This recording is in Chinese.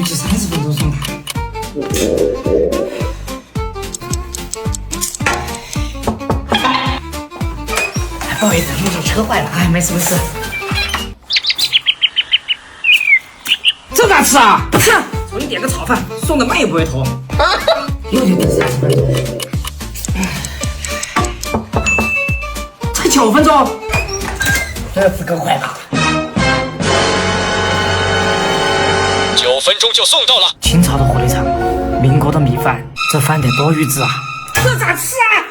计30分钟送达。不好意思，路上车坏了，哎，没事没事。这咋吃啊？吃，重新点个炒饭，送的慢也不会拖。又得等30分钟，才9分钟，这次更快吧？9分钟就送到了。清朝的火腿肠，民国的米饭，这饭得多预制啊！这咋吃啊？